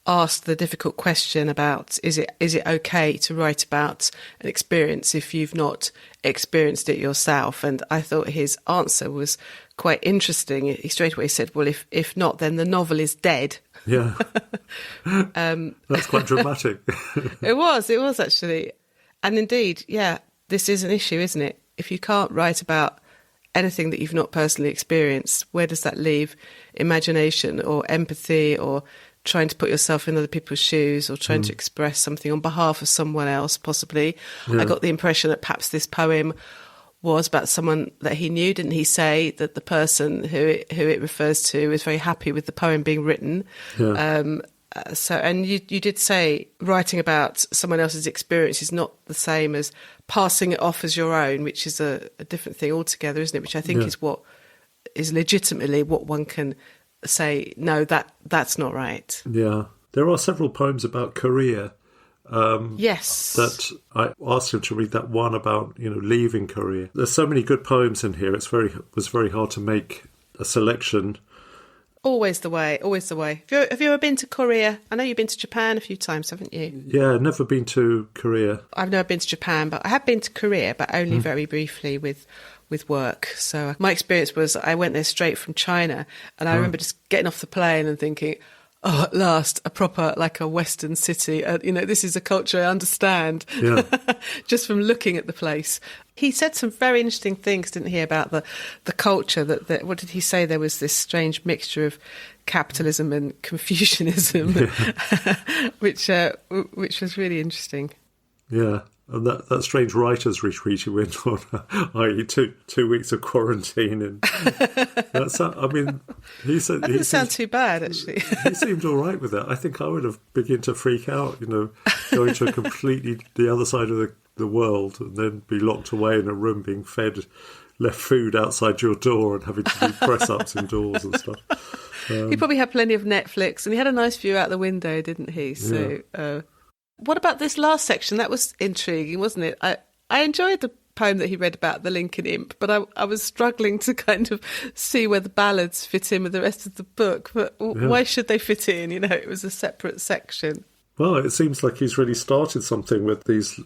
asked the difficult question about is it okay to write about an experience if you've not experienced it yourself? And I thought his answer was quite interesting. He straight away said, well, if not, then the novel is dead. Yeah. That's quite dramatic. It was actually. And indeed, yeah, this is an issue, isn't it? If you can't write about anything that you've not personally experienced, where does that leave imagination or empathy or trying to put yourself in other people's shoes or trying to express something on behalf of someone else, possibly? Yeah. I got the impression that perhaps this poem was about someone that he knew. Didn't he say that the person who it refers to was very happy with the poem being written? Yeah. And you did say writing about someone else's experience is not the same as passing it off as your own, which is a different thing altogether, isn't it? Which I think is what is legitimately what one can say, no, that's not right. Yeah. There are several poems about Korea. Yes. That I asked him to read that one about, leaving Korea. There's so many good poems in here. It was very hard to make a selection. Always the way. Have you ever been to Korea? I know you've been to Japan a few times, haven't you? Yeah, never been to Korea. I've never been to Japan, but I have been to Korea, but only very briefly with work. So my experience was I went there straight from China, and I remember just getting off the plane and thinking, oh, at last, a proper, like a Western city. This is a culture I understand, just from looking at the place. He said some very interesting things, didn't he, about the culture. That what did he say? There was this strange mixture of capitalism and Confucianism, which was really interesting. Yeah. And that strange writer's retreat he went on, i.e. two weeks of quarantine. And he said... That doesn't sound too bad, actually. He seemed all right with that. I think I would have begun to freak out, going to completely the other side of the world and then be locked away in a room being fed left food outside your door and having to do press-ups indoors and stuff. He probably had plenty of Netflix, and he had a nice view out the window, didn't he? So... What about this last section? That was intriguing, wasn't it? I enjoyed the poem that he read about the Lincoln Imp, but I was struggling to kind of see where the ballads fit in with the rest of the book. But why should they fit in? It was a separate section. Well, it seems like he's really started something with these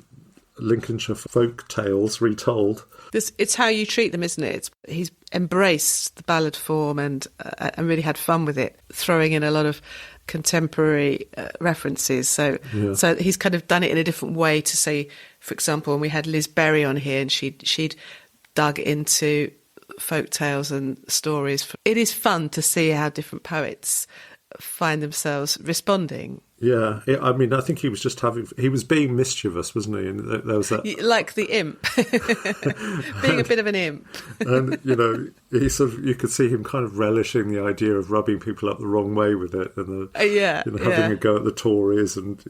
Lincolnshire folk tales retold. It's how you treat them, isn't it? He's embraced the ballad form and really had fun with it, throwing in a lot of contemporary references. So he's kind of done it in a different way to say, for example, when we had Liz Berry on here and she'd dug into folk tales and stories. It is fun to see how different poets find themselves responding. Yeah, I think he was just he was being mischievous, wasn't he? And there was that... Like the imp. Being a bit of an imp. And, he you could see him kind of relishing the idea of rubbing people up the wrong way with it and having a go at the Tories and,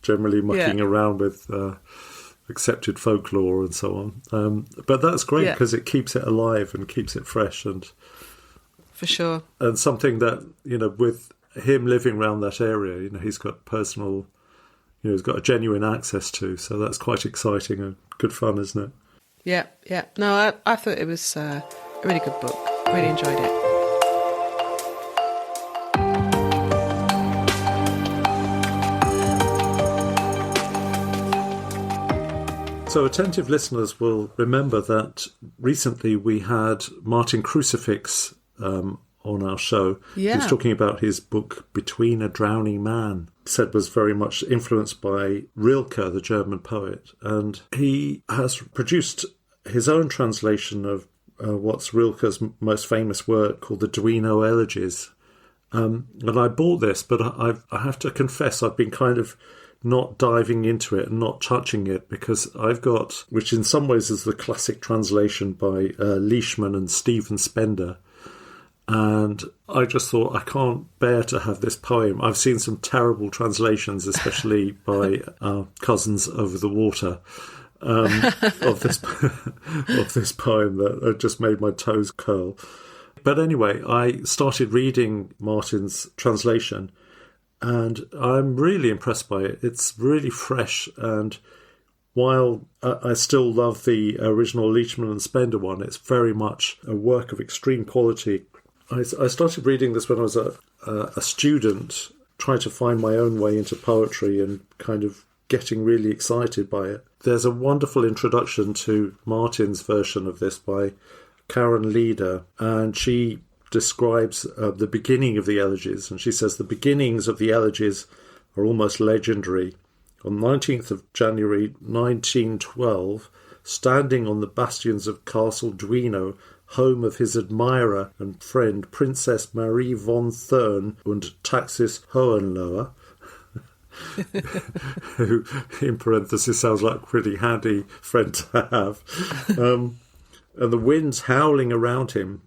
generally mucking around with accepted folklore and so on. But that's great because it keeps it alive and keeps it fresh. And for sure. And something that, with him living around that area, he's got personal, he's got a genuine access to, so that's quite exciting and good fun, isn't it? Yeah. No, I thought it was a really good book. Really enjoyed it. So attentive listeners will remember that recently we had Martin Crucifix on our show. Yeah. He was talking about his book Between a Drowning Man. Said was very much influenced by Rilke, the German poet, and he has produced his own translation of what's Rilke's most famous work called the Duino Elegies. And I bought this, but I have to confess I've been kind of not diving into it and not touching it because I've got, which in some ways is the classic translation by Leishman and Stephen Spender. And I just thought, I can't bear to have this poem. I've seen some terrible translations, especially by our cousins over the water, of this of this poem that just made my toes curl. But anyway, I started reading Martin's translation, and I'm really impressed by it. It's really fresh, and while I still love the original Leachman and Spender one, it's very much a work of extreme quality. I started reading this when I was a student, trying to find my own way into poetry and kind of getting really excited by it. There's a wonderful introduction to Martin's version of this by Karen Leader, and she describes the beginning of the elegies, and she says the beginnings of the elegies are almost legendary. On 19th of January 1912, standing on the bastions of Castle Duino, home of his admirer and friend Princess Marie von Thurn und Taxis Hohenlohe, who, in parentheses, sounds like a pretty handy friend to have, and the winds howling around him.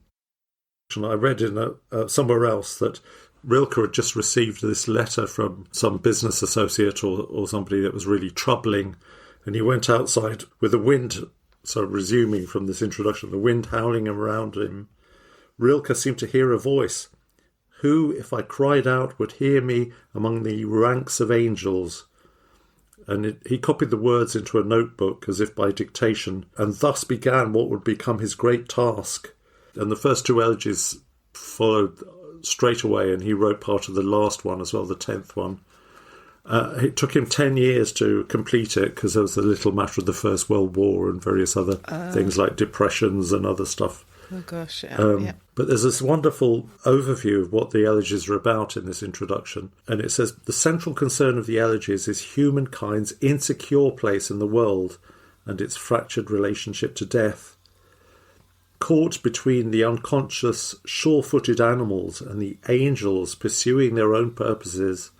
And I read in somewhere else that Rilke had just received this letter from some business associate or somebody that was really troubling, and he went outside with the wind. So resuming from this introduction, the wind howling around him, Rilke seemed to hear a voice. Who, if I cried out, would hear me among the ranks of angels? And he copied the words into a notebook as if by dictation, and thus began what would become his great task. And the first two elegies followed straight away, and he wrote part of the last one as well, the 10th one. It took him 10 years to complete it because there was a little matter of the First World War and various other things like depressions and other stuff. Oh, gosh, yeah. But there's this wonderful overview of what the elegies are about in this introduction. And it says, the central concern of the elegies is humankind's insecure place in the world and its fractured relationship to death. Caught between the unconscious, sure-footed animals and the angels pursuing their own purposes,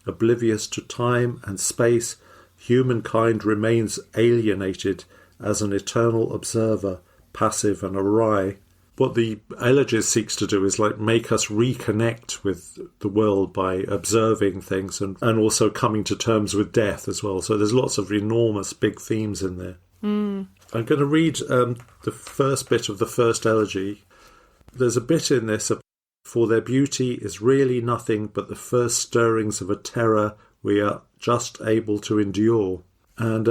oblivious to time and space, humankind remains alienated as an eternal observer, passive and awry. What the elegies seeks to do is like make us reconnect with the world by observing things and also coming to terms with death as well. So there's lots of enormous big themes in there. I'm going to read the first bit of the first elegy. There's a bit in this, for their beauty is really nothing but the first stirrings of a terror we are just able to endure. And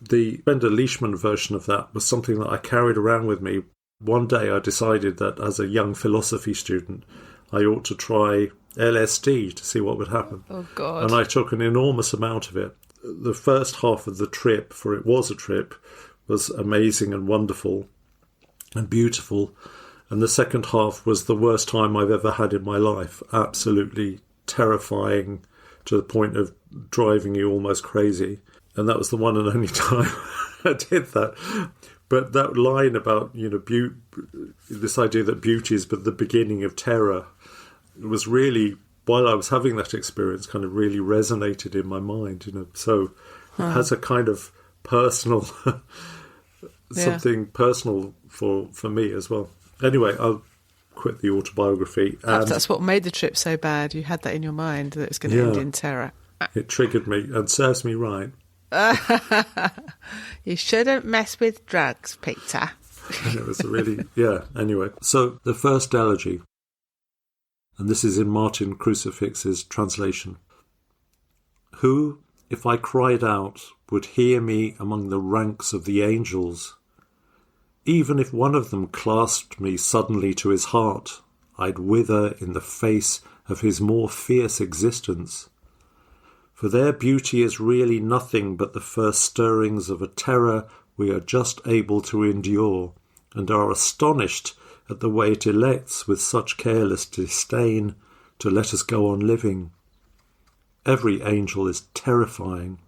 the Bender Leishman version of that was something that I carried around with me. One day I decided that as a young philosophy student, I ought to try LSD to see what would happen. Oh, God. And I took an enormous amount of it. The first half of the trip, for it was a trip, was amazing and wonderful and beautiful. And the second half was the worst time I've ever had in my life. Absolutely terrifying to the point of driving you almost crazy. And that was the one and only time I did that. But that line about, this idea that beauty is but the beginning of terror, it was really, while I was having that experience, kind of really resonated in my mind, So it has a kind of personal, something personal for me as well. Anyway, I'll quit the autobiography. Perhaps that's what made the trip so bad. You had that in your mind, that it was going to end in terror. It triggered me and serves me right. You shouldn't mess with drugs, Peter. It was anyway. So the first elegy, and this is in Martin Crucifix's translation. Who, if I cried out, would hear me among the ranks of the angels? Even if one of them clasped me suddenly to his heart, I'd wither in the face of his more fierce existence. For their beauty is really nothing but the first stirrings of a terror we are just able to endure, and are astonished at the way it elects with such careless disdain to let us go on living. Every angel is terrifying.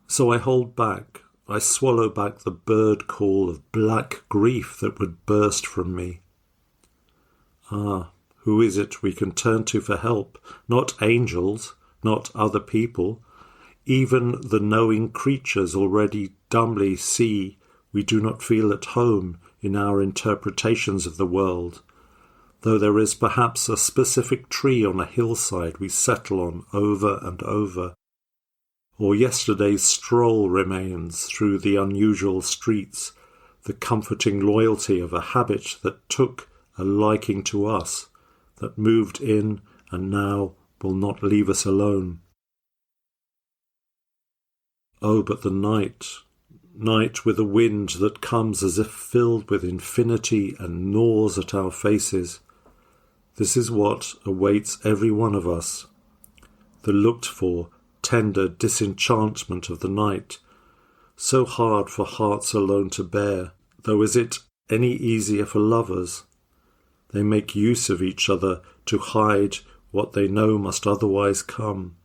So I hold back. I swallow back the bird call of black grief that would burst from me. Who is it we can turn to for help? Not angels, not other people. Even the knowing creatures already dumbly see we do not feel at home in our interpretations of the world, though there is perhaps a specific tree on a hillside we settle on over and over, or yesterday's stroll remains through the unusual streets, the comforting loyalty of a habit that took a liking to us, that moved in and now will not leave us alone. Oh, but the night with a wind that comes as if filled with infinity and gnaws at our faces. This is what awaits every one of us, the looked-for, tender disenchantment of the night, so hard for hearts alone to bear, though is it any easier for lovers? They make use of each other to hide what they know must otherwise come.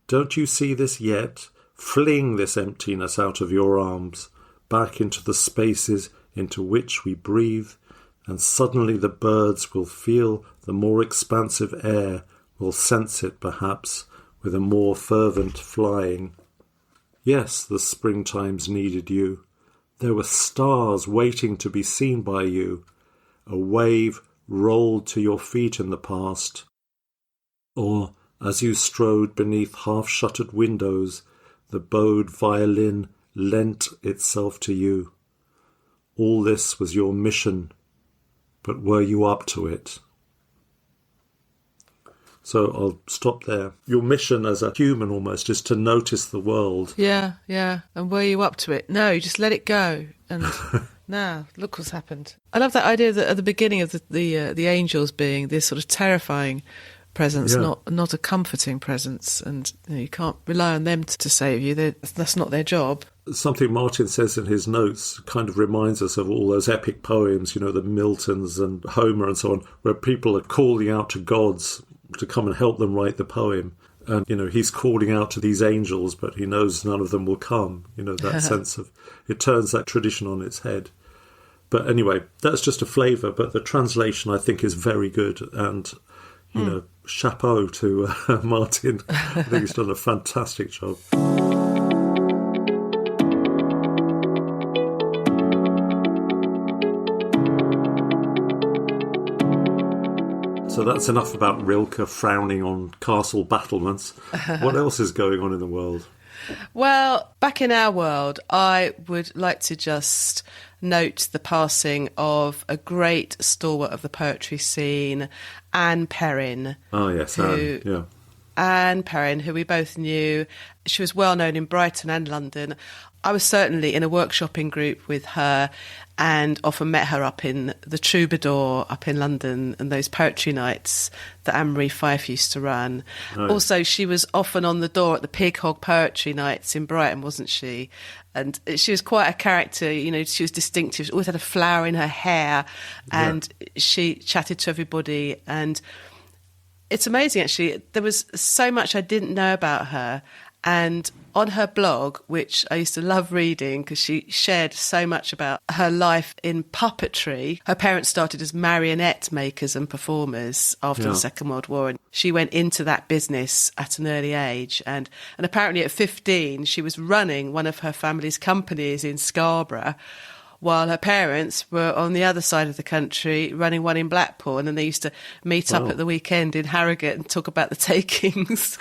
Don't you see this yet? Fling this emptiness out of your arms, back into the spaces into which we breathe, and suddenly the birds will feel the more expansive air, will sense it perhaps, with a more fervent flying. Yes, the springtimes needed you. There were stars waiting to be seen by you. A wave rolled to your feet in the past. Or, as you strode beneath half-shuttered windows, the bowed violin lent itself to you. All this was your mission, but were you up to it? So I'll stop there. Your mission as a human almost is to notice the world. Yeah. And were you up to it? No, you just let it go. And now, look what's happened. I love that idea that at the beginning of the angels being this sort of terrifying presence, not a comforting presence, and you can't rely on them to save you. That's not their job. Something Martin says in his notes kind of reminds us of all those epic poems, the Miltons and Homer and so on, where people are calling out to gods to come and help them write the poem. And, he's calling out to these angels, but he knows none of them will come. That sense of, it turns that tradition on its head. But anyway, that's just a flavour, but the translation I think is very good. And, chapeau to Martin. I think he's done a fantastic job. So that's enough about Rilke frowning on castle battlements. What else is going on in the world? Well, back in our world, I would like to just note the passing of a great stalwart of the poetry scene, Anne Perrin. Oh, yes, Anne, yeah. Anne Perrin, who we both knew. She was well known in Brighton and London. I was certainly in a workshopping group with her and often met her up in the Troubadour up in London and those poetry nights that Anne-Marie Fyfe used to run. Right. Also, she was often on the door at the Pig Hog Poetry Nights in Brighton, wasn't she? And she was quite a character, she was distinctive. She always had a flower in her hair and she chatted to everybody. And it's amazing, actually. There was so much I didn't know about her. And on her blog, which I used to love reading because she shared so much about her life in puppetry. Her parents started as marionette makers and performers after the Second World War, and she went into that business at an early age. And apparently at 15, she was running one of her family's companies in Scarborough, while her parents were on the other side of the country running one in Blackpool, and then they used to meet up at the weekend in Harrogate and talk about the takings.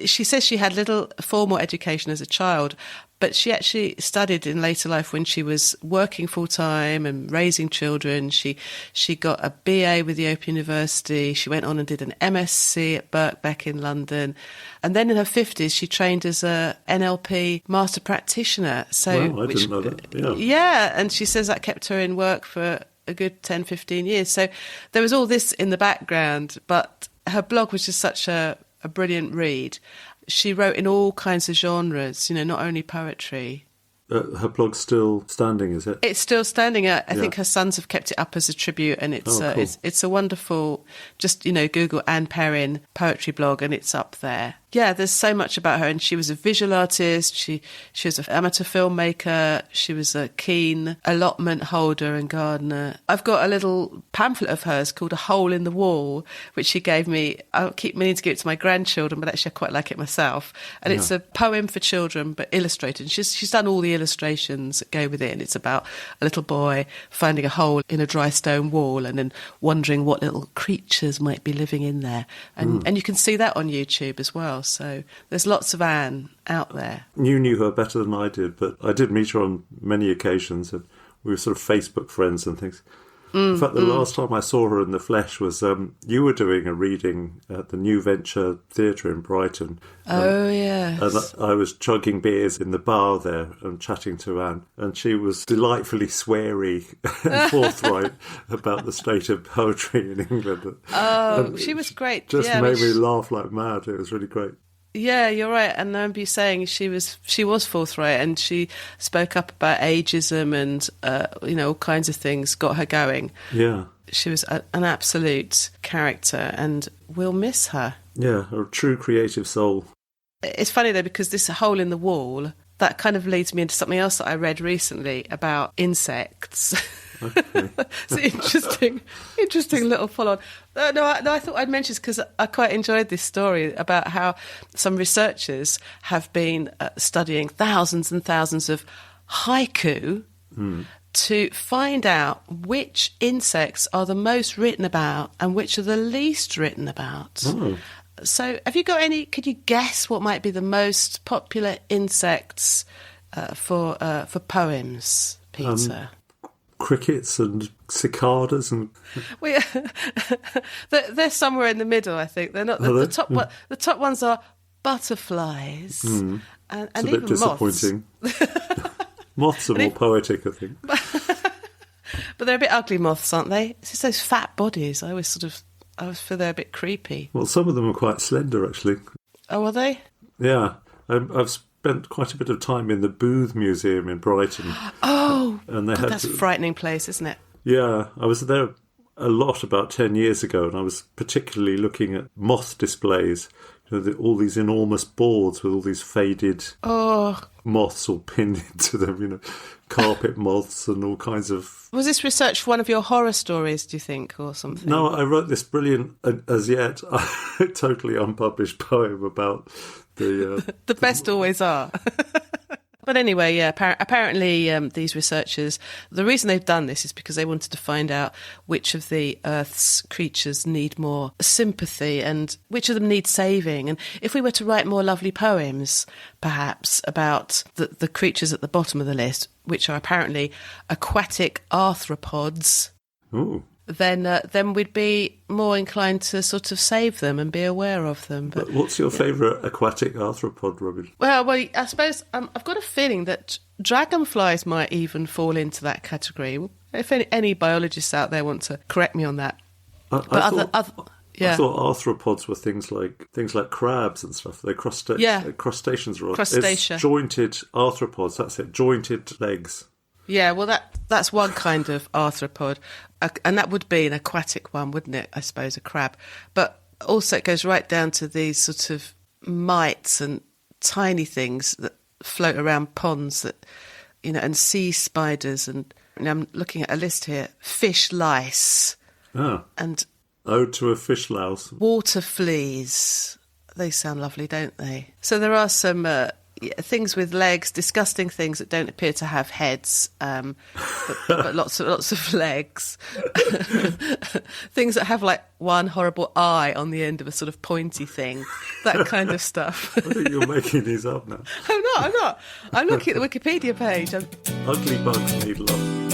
She says she had little formal education as a child, but she actually studied in later life when she was working full-time and raising children. She got a BA with the Open University. She went on and did an MSc at Birkbeck in London. And then in her 50s, she trained as a NLP master practitioner. Wow, I didn't know that. Yeah, and she says that kept her in work for a good 10, 15 years. So there was all this in the background, but her blog was just such a brilliant read. She wrote in all kinds of genres, not only poetry. Her blog's still standing, is it? It's still standing. I think her sons have kept it up as a tribute, and it's cool. it's a wonderful. Just Google Anne Perrin poetry blog, and it's up there. Yeah, there's so much about her, and she was a visual artist. She was an amateur filmmaker. She was a keen allotment holder and gardener. I've got a little pamphlet of hers called "A Hole in the Wall," which she gave me. I keep meaning to give it to my grandchildren, but actually I quite like it myself. And it's a poem for children, but illustrated. She's done all the illustrations that go with it, and it's about a little boy finding a hole in a dry stone wall and then wondering what little creatures might be living in there. And you can see that on YouTube as well. So there's lots of Anne out there. You knew her better than I did, but I did meet her on many occasions, and we were sort of Facebook friends and things. In fact, the last time I saw her in the flesh was you were doing a reading at the New Venture Theatre in Brighton. Oh, yes. And I was chugging beers in the bar there and chatting to Anne, and she was delightfully sweary and forthright about the state of poetry in England. Oh, and she was great. Just made me laugh like mad. It was really great. Yeah, you're right. And I remember you saying she was forthright, and she spoke up about ageism and all kinds of things, got her going. Yeah. She was an absolute character, and we'll miss her. Yeah, a true creative soul. It's funny though, because this hole in the wall, that kind of leads me into something else that I read recently about insects. Okay. It's an interesting little follow-on. No, I thought I'd mention this because I quite enjoyed this story about how some researchers have been studying thousands and thousands of haiku to find out which insects are the most written about and which are the least written about. Oh. So have you got any, could you guess what might be the most popular insects for poems, Peter? Crickets and cicadas and they're somewhere in the middle. I think they're not the top one. The top ones are butterflies and it's a even bit disappointing. Moths are more poetic, I think. But they're a bit ugly moths, aren't they? It's just those fat bodies. I always feel they're a bit creepy. Well, some of them are quite slender, actually. Oh, are they? Yeah, I've spent quite a bit of time in the Booth Museum in Brighton. Oh, and that's a frightening place, isn't it? Yeah, I was there a lot about 10 years ago, and I was particularly looking at moth displays. All these enormous boards with all these faded moths all pinned into them, carpet moths and all kinds of... Was this research for one of your horror stories, do you think, or something? No, I wrote this brilliant, as yet, totally unpublished poem about the... the best always are. But anyway, yeah, apparently these researchers, the reason they've done this is because they wanted to find out which of the Earth's creatures need more sympathy and which of them need saving. And if we were to write more lovely poems, perhaps, about the creatures at the bottom of the list, which are apparently aquatic arthropods... Ooh. Then we'd be more inclined to sort of save them and be aware of them. But what's your favourite aquatic arthropod, Robin? Well, I suppose I've got a feeling that dragonflies might even fall into that category. If any biologists out there want to correct me on that. I thought arthropods were things like crabs and stuff. They're crustaceans. Crustacea. It's jointed arthropods. That's it. Jointed legs. Yeah, well, that's one kind of arthropod, and that would be an aquatic one, wouldn't it? I suppose, a crab. But also it goes right down to these sort of mites and tiny things that float around ponds that, and sea spiders. And I'm looking at a list here, fish lice. And ode to a fish louse. Water fleas. They sound lovely, don't they? So there are some... things with legs, disgusting things that don't appear to have heads, but lots of legs. Things that have like one horrible eye on the end of a sort of pointy thing, that kind of stuff. I think you're making these up now. I'm not. I'm looking at the Wikipedia page. Ugly bugs need love.